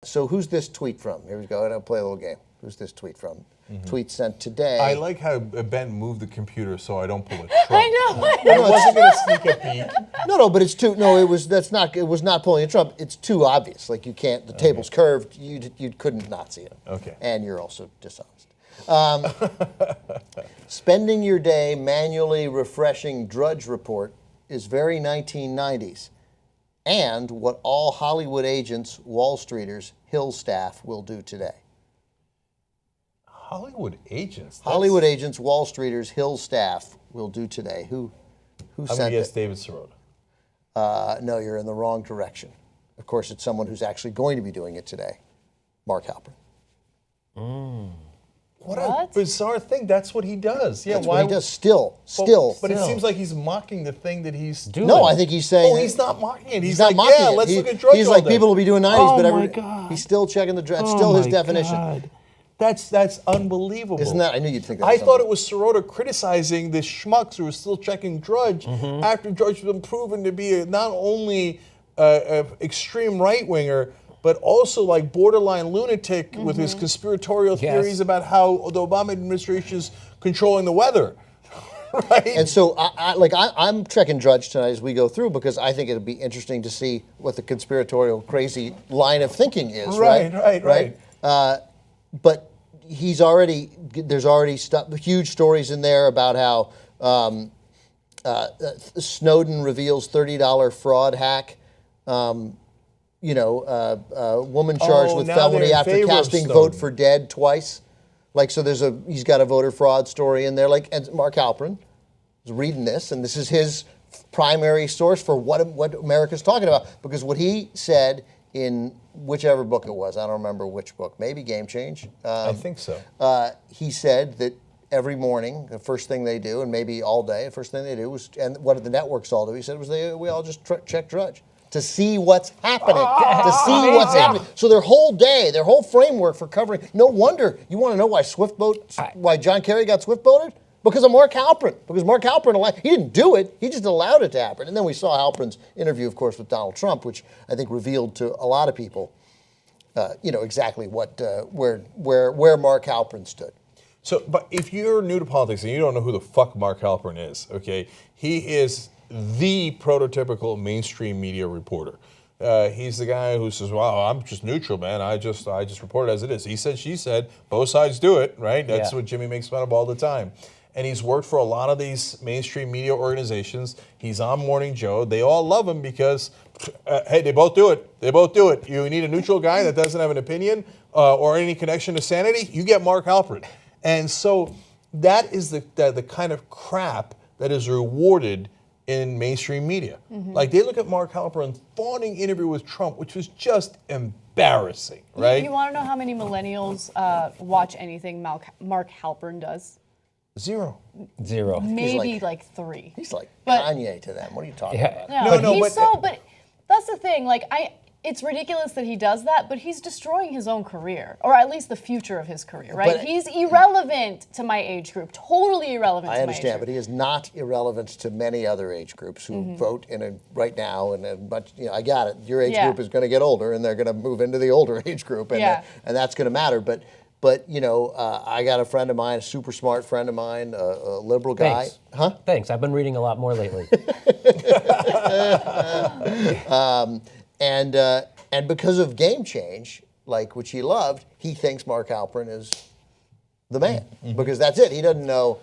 So who's this tweet from? Here we go. I'll play a little game. Who's this tweet from? Tweet sent today. I like how Ben moved the computer so I don't pull a Trump. I know. I wasn't going to sneak a peek. No, but it's too. No, it was not pulling a Trump. It's too obvious. Like you can't. The table's curved. You couldn't not see it. Okay. And you're also dishonest. Spending your day manually refreshing Drudge Report is very 1990s, and what all Hollywood agents, Wall Streeters, Hill staff will do today. Hollywood agents? Hollywood agents, Wall Streeters, Hill staff will do today. Who I'm sent going to guess it? David Sirota. No, you're in the wrong direction. Of course, it's someone who's actually going to be doing it today. Mark Halperin. What a bizarre thing. That's what he does. Yeah, That's why? what he does still. But it seems like he's mocking the thing that he's doing. No, I think he's saying. Oh, he's not mocking it. He's not like, mocking yeah, it. let's look at Drudge He's all like, day. people will be doing 90s, Oh but my God. he's still checking the Drudge. It's still his definition. God. That's unbelievable. Isn't that? I knew you'd think that. I thought it was Sirota criticizing the schmucks who were still checking Drudge after Drudge has been proven to be not only an extreme right-winger, but also like borderline lunatic with his conspiratorial theories about how the Obama administration is controlling the weather. Right? And so, I'm checking Drudge tonight as we go through because I think it'll be interesting to see what the conspiratorial, crazy line of thinking is. Right. But there's already huge stories in there about how Snowden reveals $30 fraud hack. Woman charged with felony after casting vote for dead twice. Like, so he's got a voter fraud story in there. Like, and Mark Halperin is reading this, and this is his primary source for what America's talking about. Because what he said in whichever book it was, I don't remember which book, maybe Game Change. I think so. He said that every morning, the first thing they do, and maybe all day, the first thing they do was, and what did the networks all do? He said was we all just check Drudge to see what's happening, So their whole day, their whole framework for covering, no wonder, you want to know why John Kerry got swift voted? Because of Mark Halperin. Because Mark Halperin, he didn't do it, he just allowed it to happen. And then we saw Halperin's interview, of course, with Donald Trump, which I think revealed to a lot of people, exactly what, where Mark Halperin stood. So, but if you're new to politics and you don't know who the fuck Mark Halperin is, okay, he is the prototypical mainstream media reporter. He's the guy who says, "Well, I'm just neutral, man. I just report it as it is." He said, she said, both sides do it, right? That's what Jimmy makes fun of all the time. And he's worked for a lot of these mainstream media organizations. He's on Morning Joe. They all love him because, hey, they both do it. They both do it. You need a neutral guy that doesn't have an opinion or any connection to sanity, you get Mark Halperin. And so that is the kind of crap that is rewarded in mainstream media. Like, they look at Mark Halperin's fawning interview with Trump, which was just embarrassing, right? You want to know how many millennials watch anything Mark Halperin does? Zero. Maybe like 3. He's like Kanye to them. What are you talking about? But that's the thing. It's ridiculous that he does that, but he's destroying his own career, or at least the future of his career, right? But he's irrelevant to my age group, totally irrelevant to my age group. I understand, but he is not irrelevant to many other age groups who vote right now. But I got it. Your age group is going to get older, and they're going to move into the older age group, and that's going to matter. But I got a friend of mine, a super smart friend of mine, a liberal guy. Thanks. Huh? Thanks. I've been reading a lot more lately. And because of Game Change, which he loved, he thinks Mark Halperin is the man. Because that's it. He doesn't know.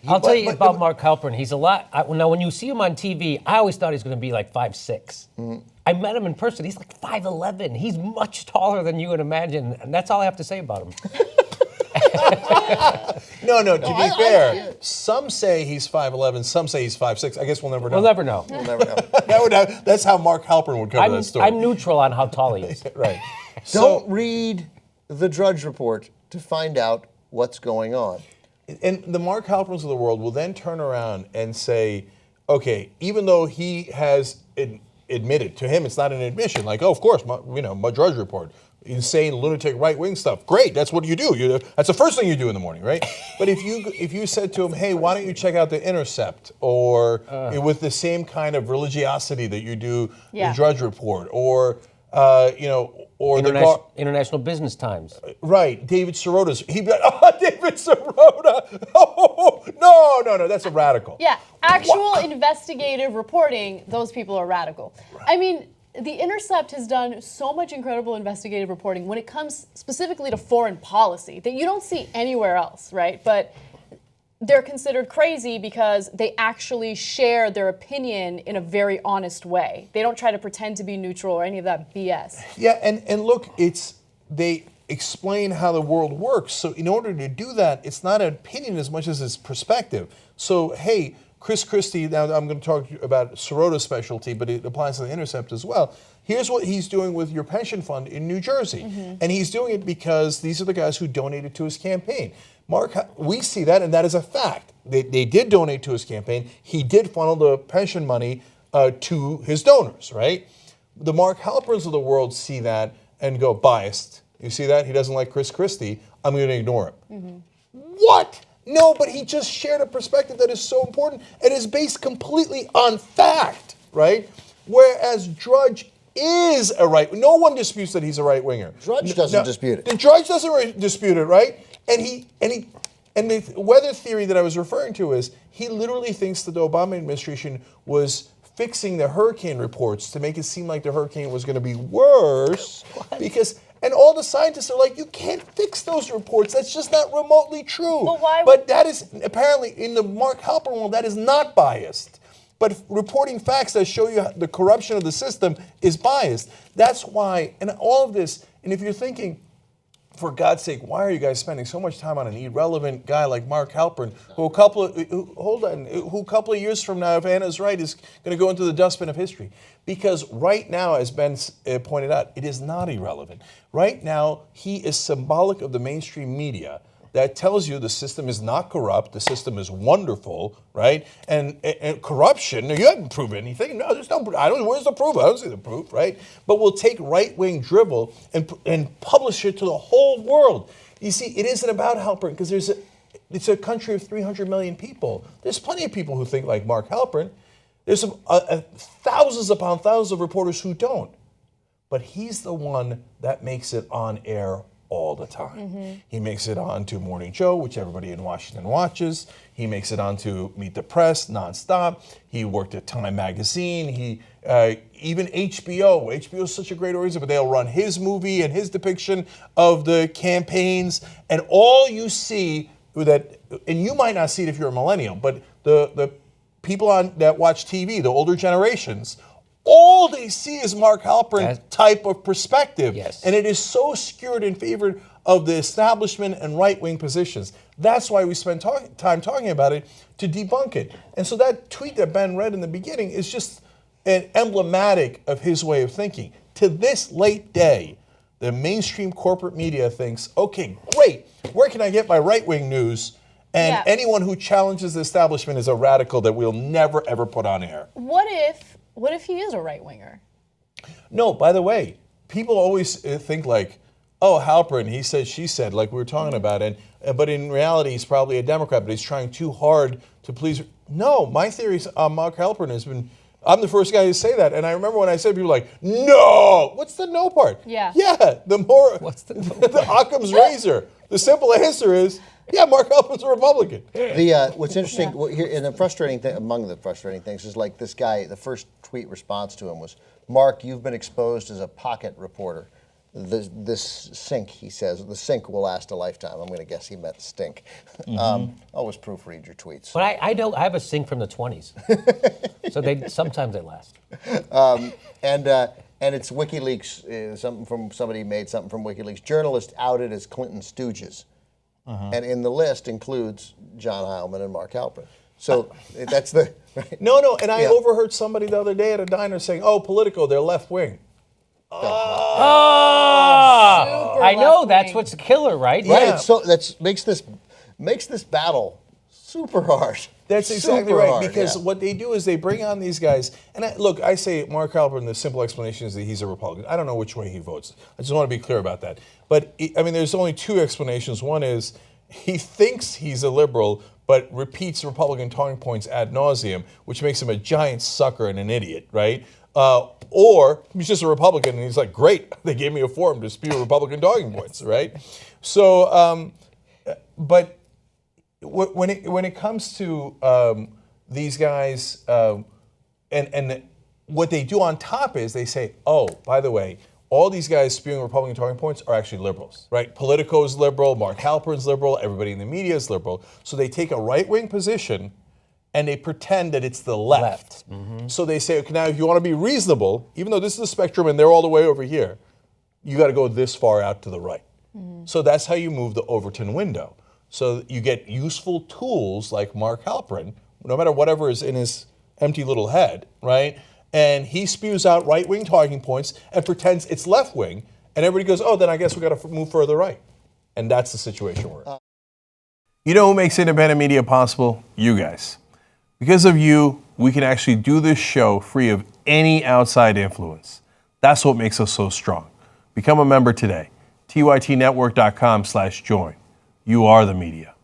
I'll tell you about Mark Halperin. He's a lot. Now, when you see him on TV, I always thought he was going to be like 5'6". I met him in person. He's like 5'11". He's much taller than you would imagine. And that's all I have to say about him. No, to be fair, some say he's 5'11", some say he's 5'6". I guess we'll never know. We'll never know. That's how Mark Halperin would cover that story. I'm neutral on how tall he is. Right. Don't read the Drudge Report to find out what's going on. And the Mark Halperins of the world will then turn around and say, okay, even though he has admitted, to him it's not an admission, like, oh, of course, my Drudge Report, insane lunatic right-wing stuff. Great, that's what you do. That's the first thing you do in the morning, right? But if you said to him, hey, why don't you check out The Intercept, or with the same kind of religiosity that you do the Drudge Report, or or International Business Times. Right, David Sirota's. He'd be like, oh, David Sirota. Oh, no, that's a radical. Yeah, actual investigative reporting, those people are radical. I mean, The Intercept has done so much incredible investigative reporting when it comes specifically to foreign policy that you don't see anywhere else, right? But they're considered crazy because they actually share their opinion in a very honest way. They don't try to pretend to be neutral or any of that BS. Yeah, and look, they explain how the world works. So in order to do that, it's not an opinion as much as it's perspective. So, hey, Chris Christie, now I'm going to talk about Sirota's specialty, but it applies to The Intercept as well. Here's what he's doing with your pension fund in New Jersey. And he's doing it because these are the guys who donated to his campaign. We see that, and that is a fact. They did donate to his campaign. He did funnel the pension money to his donors, right? The Mark Halperns of the world see that and go, biased. You see that? He doesn't like Chris Christie. I'm going to ignore him. What? No, but he just shared a perspective that is so important and is based completely on fact, right? Whereas Drudge is a right. No one disputes that he's a right winger. Drudge doesn't dispute it. The Drudge doesn't dispute it, right? And the weather theory that I was referring to is he literally thinks that the Obama administration was fixing the hurricane reports to make it seem like the hurricane was going to be worse and all the scientists are like, you can't fix those reports. That's just not remotely true. But that is apparently in the Mark Halper world, that is not biased. But reporting facts that show you the corruption of the system is biased. That's why, and all of this, and if you're thinking, for God's sake, why are you guys spending so much time on an irrelevant guy like Mark Halpern, who a couple of years from now, if Anna's right, is going to go into the dustbin of history? Because right now, as Ben pointed out, it is not irrelevant. Right now, he is symbolic of the mainstream media that tells you the system is not corrupt, the system is wonderful, right? And corruption, you haven't proven anything. No, there's no proof. Where's the proof? I don't see the proof, right? But we'll take right-wing drivel and publish it to the whole world. You see, it isn't about Halpern because it's a country of 300 million people. There's plenty of people who think like Mark Halpern. There's thousands upon thousands of reporters who don't. But he's the one that makes it on air all the time. He makes it on to Morning Joe, which everybody in Washington watches. He makes it on to Meet the Press nonstop. He worked at Time Magazine. Even HBO. HBO is such a great organization, but they'll run his movie and his depiction of the campaigns. And all you see that, and you might not see it if you're a millennial, but the people that watch TV, the older generations, all they see is Mark Halpern type of perspective. Yes. And it is so skewed in favor of the establishment and right-wing positions. That's why we spend time talking about it, to debunk it. And so that tweet that Ben read in the beginning is just emblematic of his way of thinking. To this late day, the mainstream corporate media thinks, okay, great, where can I get my right-wing news? And anyone who challenges the establishment is a radical that we'll never, ever put on air. What if he is a right-winger? No, by the way, people always think like, oh, Halpern, he said, she said, like we were talking about, but in reality, he's probably a Democrat, but he's trying too hard to please. No, my theory is Mark Halpern has been, I'm the first guy to say that. And I remember when I said, people were like, no, what's the no part? Yeah. Yeah, the more, What's the no the Occam's razor. The simple answer is, yeah, Mark Halpern's a Republican. What's interesting, here, and the frustrating thing, among the frustrating things, is like this guy, the first tweet response to him was, Mark, you've been exposed as a pocket reporter. This Cenk, he says, the Cenk will last a lifetime. I'm going to guess he meant stink. Always proofread your tweets. But I know I have a Cenk from the 20s, so sometimes they last. And it's WikiLeaks. Somebody made something from WikiLeaks. Journalists outed as Clinton stooges. And in the list includes John Heilman and Mark Halpern. So that's the... Right? No, and I overheard somebody the other day at a diner saying, oh, Politico, they're left-wing. Super I know, left-wing. that's what's the killer, right? Right, so makes this battle super hard. That's exactly Super right, hard, because what they do is they bring on these guys, and I say Mark Halpern, the simple explanation is that he's a Republican. I don't know which way he votes. I just want to be clear about that. But, there's only two explanations. One is he thinks he's a liberal, but repeats Republican talking points ad nauseum, which makes him a giant sucker and an idiot, right? Or he's just a Republican and he's like, great, they gave me a forum to spew Republican talking points, right? So, but when it comes to these guys, and what they do on top is they say, oh, by the way, all these guys spewing Republican talking points are actually liberals, right? Politico's liberal, Mark Halperin's liberal, everybody in the media is liberal. So they take a right-wing position and they pretend that it's the left. So they say, okay, now if you want to be reasonable, even though this is the spectrum and they're all the way over here, you got to go this far out to the right. So that's how you move the Overton window. So you get useful tools like Mark Halperin, no matter whatever is in his empty little head, right? And he spews out right-wing talking points and pretends it's left-wing, and everybody goes, oh, then I guess we got to move further right. And that's the situation we're in. You know who makes independent media possible? You guys. Because of you, we can actually do this show free of any outside influence. That's what makes us so strong. Become a member today. tytnetwork.com/join. You are the media.